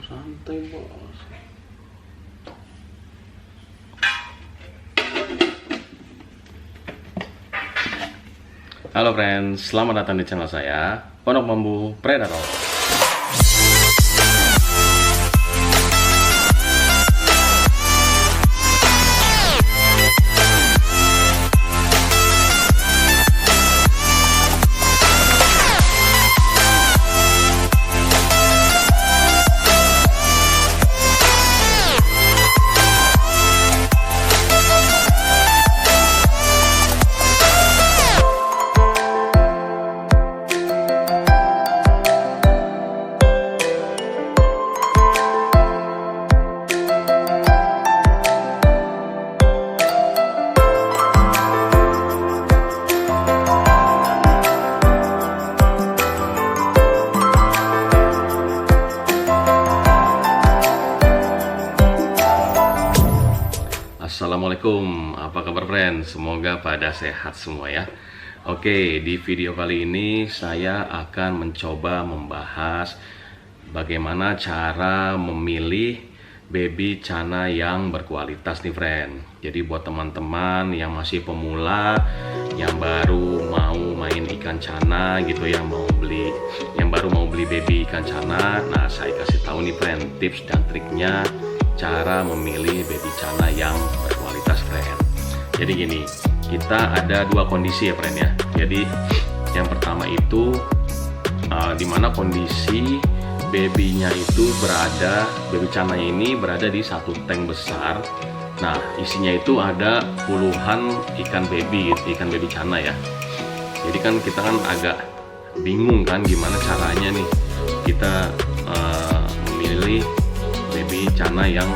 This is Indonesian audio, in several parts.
Santai bos. Halo friends, selamat datang di channel saya, Pondok Bambu Predator. Assalamualaikum, apa kabar friends? Semoga pada sehat semua ya. Oke, di video kali ini saya akan mencoba membahas bagaimana cara memilih baby cana yang berkualitas nih friend. Jadi buat teman-teman yang masih pemula, yang baru mau main ikan cana gitu, yang baru mau beli baby ikan cana, nah saya kasih tahu nih friend tips dan triknya cara memilih baby cana yang berkualitas friend. Jadi gini, kita ada dua kondisi ya friend ya. Jadi yang pertama itu dimana kondisi babynya itu berada, baby cananya ini berada di satu tank besar. Nah isinya itu ada puluhan ikan baby cana ya. Jadi kan kita kan agak bingung kan gimana caranya nih kita memilih baby cana yang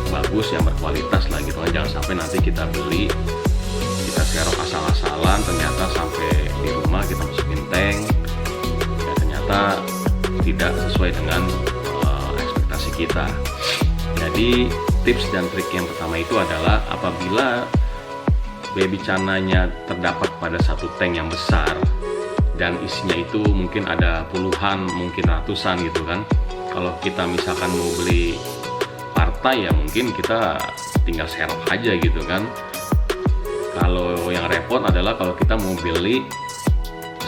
bagus, yang berkualitas lah gitu kan. Jangan sampai nanti kita beli, kita serok asal-asalan, ternyata sampai di rumah kita masukin tank ya ternyata tidak sesuai dengan ekspektasi kita. Jadi tips dan trik yang pertama itu adalah apabila baby cananya terdapat pada satu tank yang besar dan isinya itu mungkin ada puluhan, mungkin ratusan gitu kan. Kalau kita misalkan mau beli partai ya mungkin kita tinggal serok aja gitu kan. Kalau yang repot adalah kalau kita mau beli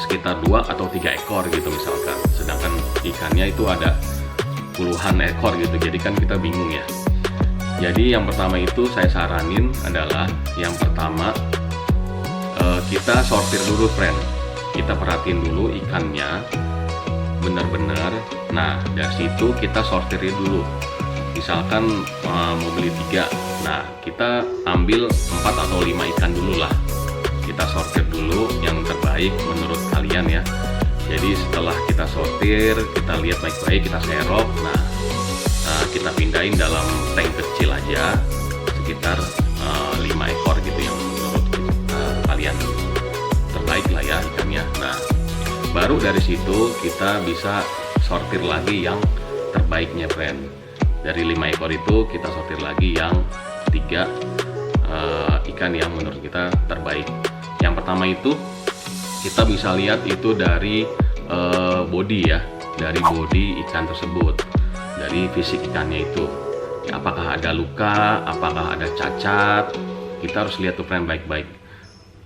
sekitar 2 atau 3 ekor gitu misalkan, sedangkan ikannya itu ada puluhan ekor gitu, jadi kan kita bingung ya. Jadi yang pertama itu saya saranin adalah yang pertama kita sortir dulu friend. Kita perhatiin dulu ikannya benar-benar. Nah dari situ kita sortirin dulu. Misalkan mau beli 3, nah kita ambil 4 atau 5 ikan dulu lah. Kita sortir dulu yang terbaik menurut kalian ya. Jadi setelah kita sortir, kita lihat baik-baik, kita serok. Nah kita pindahin dalam tank kecil aja, sekitar 5 ekor gitu yang menurut kalian terbaik lah ya ikannya. Nah baru dari situ kita bisa sortir lagi yang terbaiknya friend. Dari 5 ekor itu kita sortir lagi yang 3 ikan yang menurut kita terbaik. Yang pertama itu kita bisa lihat itu dari body ya, dari body ikan tersebut, dari fisik ikannya itu ya, apakah ada luka, apakah ada cacat, kita harus lihat tuh friend baik-baik.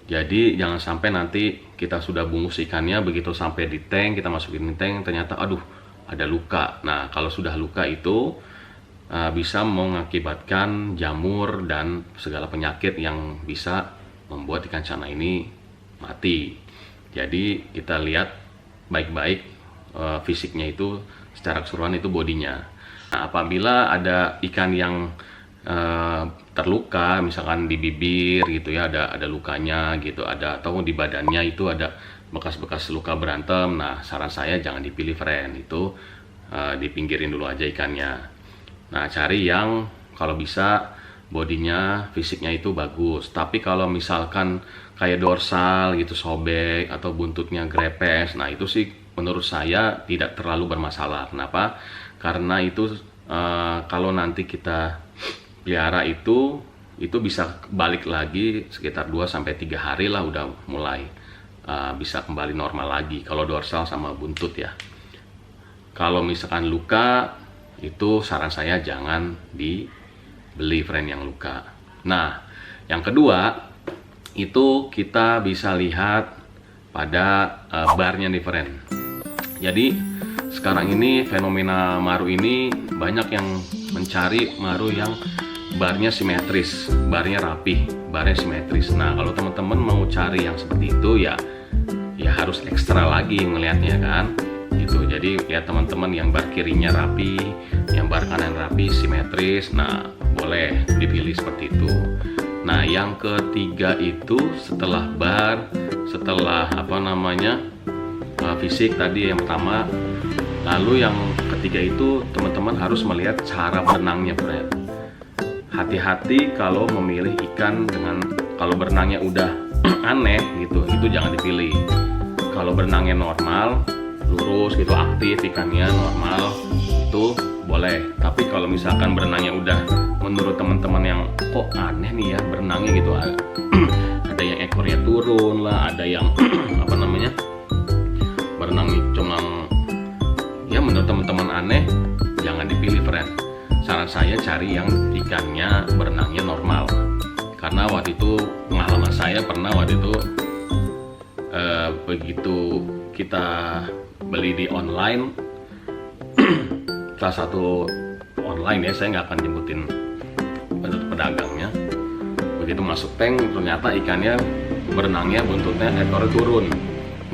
Jadi jangan sampai nanti kita sudah bungkus ikannya, begitu sampai di tank, kita masukin di tank, ternyata aduh ada luka. Nah kalau sudah luka itu bisa mengakibatkan jamur dan segala penyakit yang bisa membuat ikan cana ini mati. Jadi kita lihat baik-baik fisiknya itu secara keseluruhan itu bodinya. Nah apabila ada ikan yang terluka misalkan di bibir gitu ya, ada lukanya gitu, ada atau di badannya itu ada bekas-bekas luka berantem, nah saran saya jangan dipilih friend, itu dipinggirin dulu aja ikannya. Nah cari yang kalau bisa bodinya, fisiknya itu bagus. Tapi kalau misalkan kayak dorsal gitu sobek atau buntutnya grepes. Nah itu sih menurut saya tidak terlalu bermasalah. Kenapa? Karena itu kalau nanti kita pelihara itu bisa balik lagi sekitar 2-3 hari lah, udah mulai bisa kembali normal lagi kalau dorsal sama buntut ya. Kalau misalkan luka, itu saran saya jangan dibeli friend yang luka. Nah, yang kedua itu kita bisa lihat pada barnya nih friend. Jadi sekarang ini fenomena maru ini banyak yang mencari maru yang barnya simetris, barnya rapi, barnya simetris. Nah, kalau teman-teman mau cari yang seperti itu ya harus ekstra lagi ngelihatnya kan. Gitu. Jadi lihat teman-teman yang bar kirinya rapi, yang bar kanan rapi, simetris. Nah, boleh dipilih seperti itu. Nah, yang ketiga itu setelah bar, setelah fisik tadi yang pertama, lalu yang ketiga itu teman-teman harus melihat cara berenangnya, friend. Hati-hati kalau memilih ikan kalau berenangnya udah aneh gitu, itu jangan dipilih. Kalau berenangnya normal, lurus gitu, aktif ikannya normal, itu boleh. Tapi kalau misalkan berenangnya udah menurut teman-teman yang kok aneh nih ya berenangnya gitu, ada yang ekornya turun lah, ada yang berenangnya cuma ya menurut teman-teman aneh, jangan dipilih friend. Saran saya cari yang ikannya berenangnya normal. Karena waktu itu pengalaman saya pernah waktu itu begitu kita beli di online, salah satu online ya, saya nggak akan nyebutin pedagangnya. Begitu masuk tank ternyata ikannya berenangnya buntutnya ekornya turun,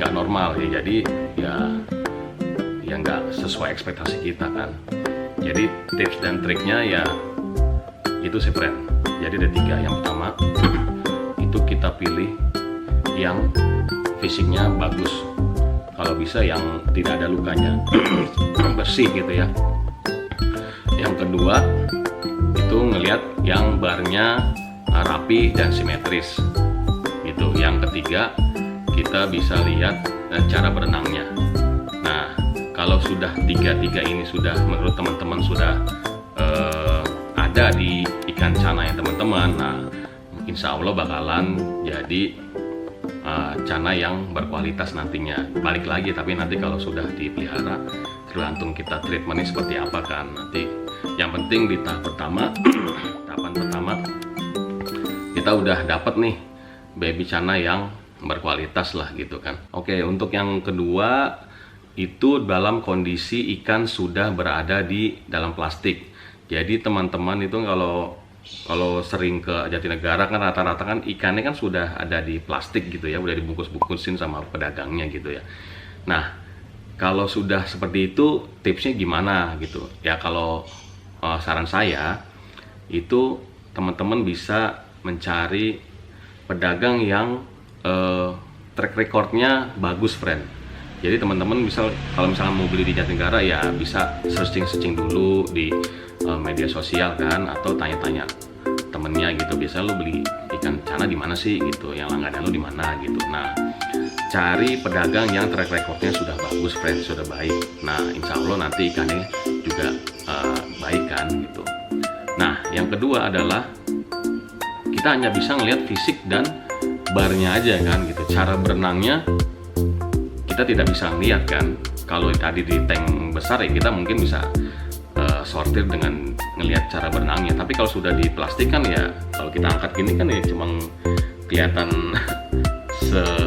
nggak normal ya. Jadi ya nggak sesuai ekspektasi kita kan. Jadi tips dan triknya ya itu sih friend. Jadi ada 3. Yang pertama itu kita pilih yang fisiknya bagus, kalau bisa yang tidak ada lukanya, bersih gitu ya. Yang kedua itu ngelihat yang barnya rapi dan simetris gitu. Yang ketiga kita bisa lihat cara berenangnya. Nah, kalau sudah tiga ini sudah menurut teman-teman sudah ada di ikan cana yang teman-teman, nah insya Allah bakalan jadi cana yang berkualitas nantinya. Balik lagi, tapi nanti kalau sudah dipelihara tergantung kita treatmentnya seperti apa kan nanti. Yang penting di tahapan pertama kita udah dapat nih baby cana yang berkualitas lah gitu kan. Oke, untuk yang kedua itu dalam kondisi ikan sudah berada di dalam plastik. Jadi teman-teman itu kalau sering ke Jatinegara kan rata-rata kan ikannya kan sudah ada di plastik gitu ya, udah dibungkus-bungkusin sama pedagangnya gitu ya. Nah, kalau sudah seperti itu tipsnya gimana gitu ya? Kalau saran saya itu teman-teman bisa mencari pedagang yang track recordnya bagus friend. Jadi teman-teman kalau misalkan mau beli di Jatinegara ya bisa searching dulu di media sosial kan, atau tanya-tanya temennya gitu, biasanya lo beli ikan cana di mana sih gitu, yang langganan lo di mana gitu. Nah, cari pedagang yang track recordnya sudah bagus friend, sudah baik. Nah, insya Allah nanti ikannya juga baik kan gitu. Nah, yang kedua adalah kita hanya bisa ngelihat fisik dan barnya aja kan gitu. Cara berenangnya kita tidak bisa ngeliat kan. Kalau tadi di tank besar ya kita mungkin bisa sortir dengan ngelihat cara berenangnya. Tapi kalau sudah di plastik kan ya, kalau kita angkat gini kan ya cuma kelihatan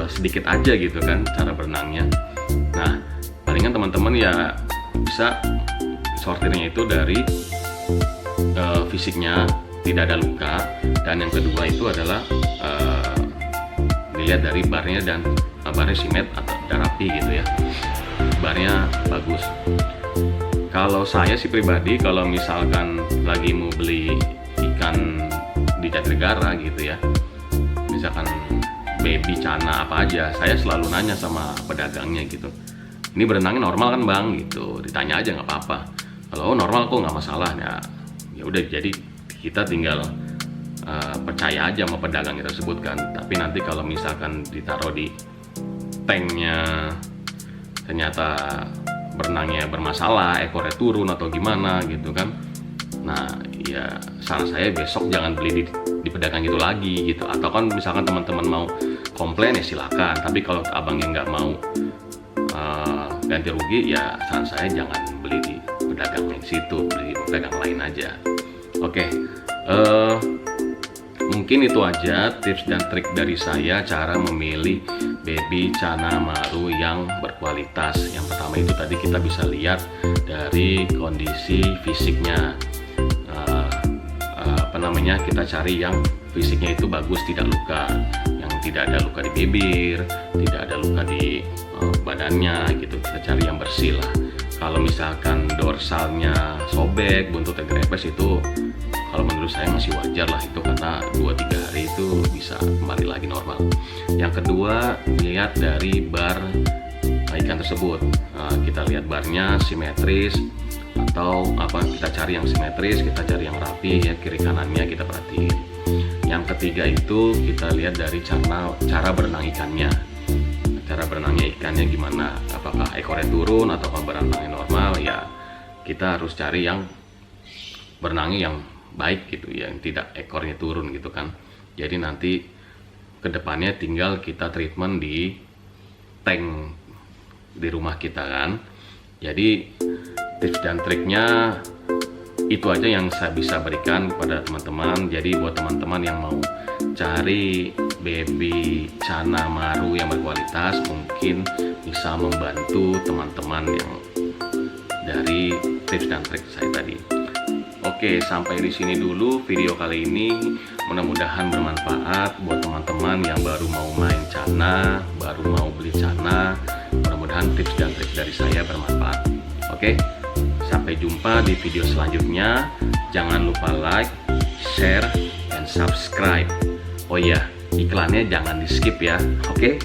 sedikit aja gitu kan cara berenangnya. Nah, palingan teman-teman ya bisa sortirnya itu dari fisiknya tidak ada luka, dan yang kedua itu adalah dilihat dari barnya dan barnya simet atau rapi gitu ya, barnya bagus. Kalau saya sih pribadi kalau misalkan lagi mau beli ikan di Jatinegara gitu ya, misalkan baby cana apa aja, saya selalu nanya sama pedagangnya gitu, ini berenangnya normal kan bang gitu, ditanya aja nggak apa-apa. Kalau normal kok nggak masalah ya udah, jadi kita tinggal percaya aja sama pedagang tersebut kan. Tapi nanti kalau misalkan ditaruh di tanknya ternyata berenangnya bermasalah, ekornya turun atau gimana gitu kan, nah ya saran saya besok jangan beli di pedagang itu lagi gitu. Atau kan misalkan teman-teman mau komplain ya silakan, tapi kalau abangnya nggak mau ganti rugi ya saran saya jangan beli di pedagang yang situ, beli di pedagang lain aja. Oke, mungkin itu aja tips dan trik dari saya cara memilih baby Channa Marru yang berkualitas. Yang pertama itu tadi kita bisa lihat dari kondisi fisiknya, kita cari yang fisiknya itu bagus, tidak luka, yang tidak ada luka di bibir, tidak ada luka di badannya gitu. Kita cari yang bersih lah. Kalau misalkan dorsalnya sobek, buntutnya grepes, itu kalau menurut saya masih wajar lah itu, karena 2-3 hari itu bisa kembali lagi normal. Yang kedua, lihat dari bar ikan tersebut. Kita lihat barnya simetris atau kita cari yang simetris, kita cari yang rapi ya, kiri kanannya kita perhatiin. Yang ketiga itu kita lihat dari cara berenang ikannya. Cara berenangnya ikannya gimana, apakah ekornya turun atau berenangnya normal ya. Kita harus cari yang berenangnya yang baik gitu, yang tidak ekornya turun gitu kan. Jadi nanti kedepannya tinggal kita treatment di tank di rumah kita kan. Jadi tips dan triknya itu aja yang saya bisa berikan kepada teman-teman. Jadi buat teman-teman yang mau cari baby Channa Marru yang berkualitas, mungkin bisa membantu teman-teman yang dari tips dan trik saya tadi. Oke, sampai di sini dulu video kali ini. Mudah-mudahan bermanfaat buat teman-teman yang baru mau main Channa, baru mau beli Channa. Mudah-mudahan tips dan trik dari saya bermanfaat. Oke, sampai jumpa di video selanjutnya. Jangan lupa like, share, dan subscribe. Oh iya, iklannya jangan di skip ya. Oke.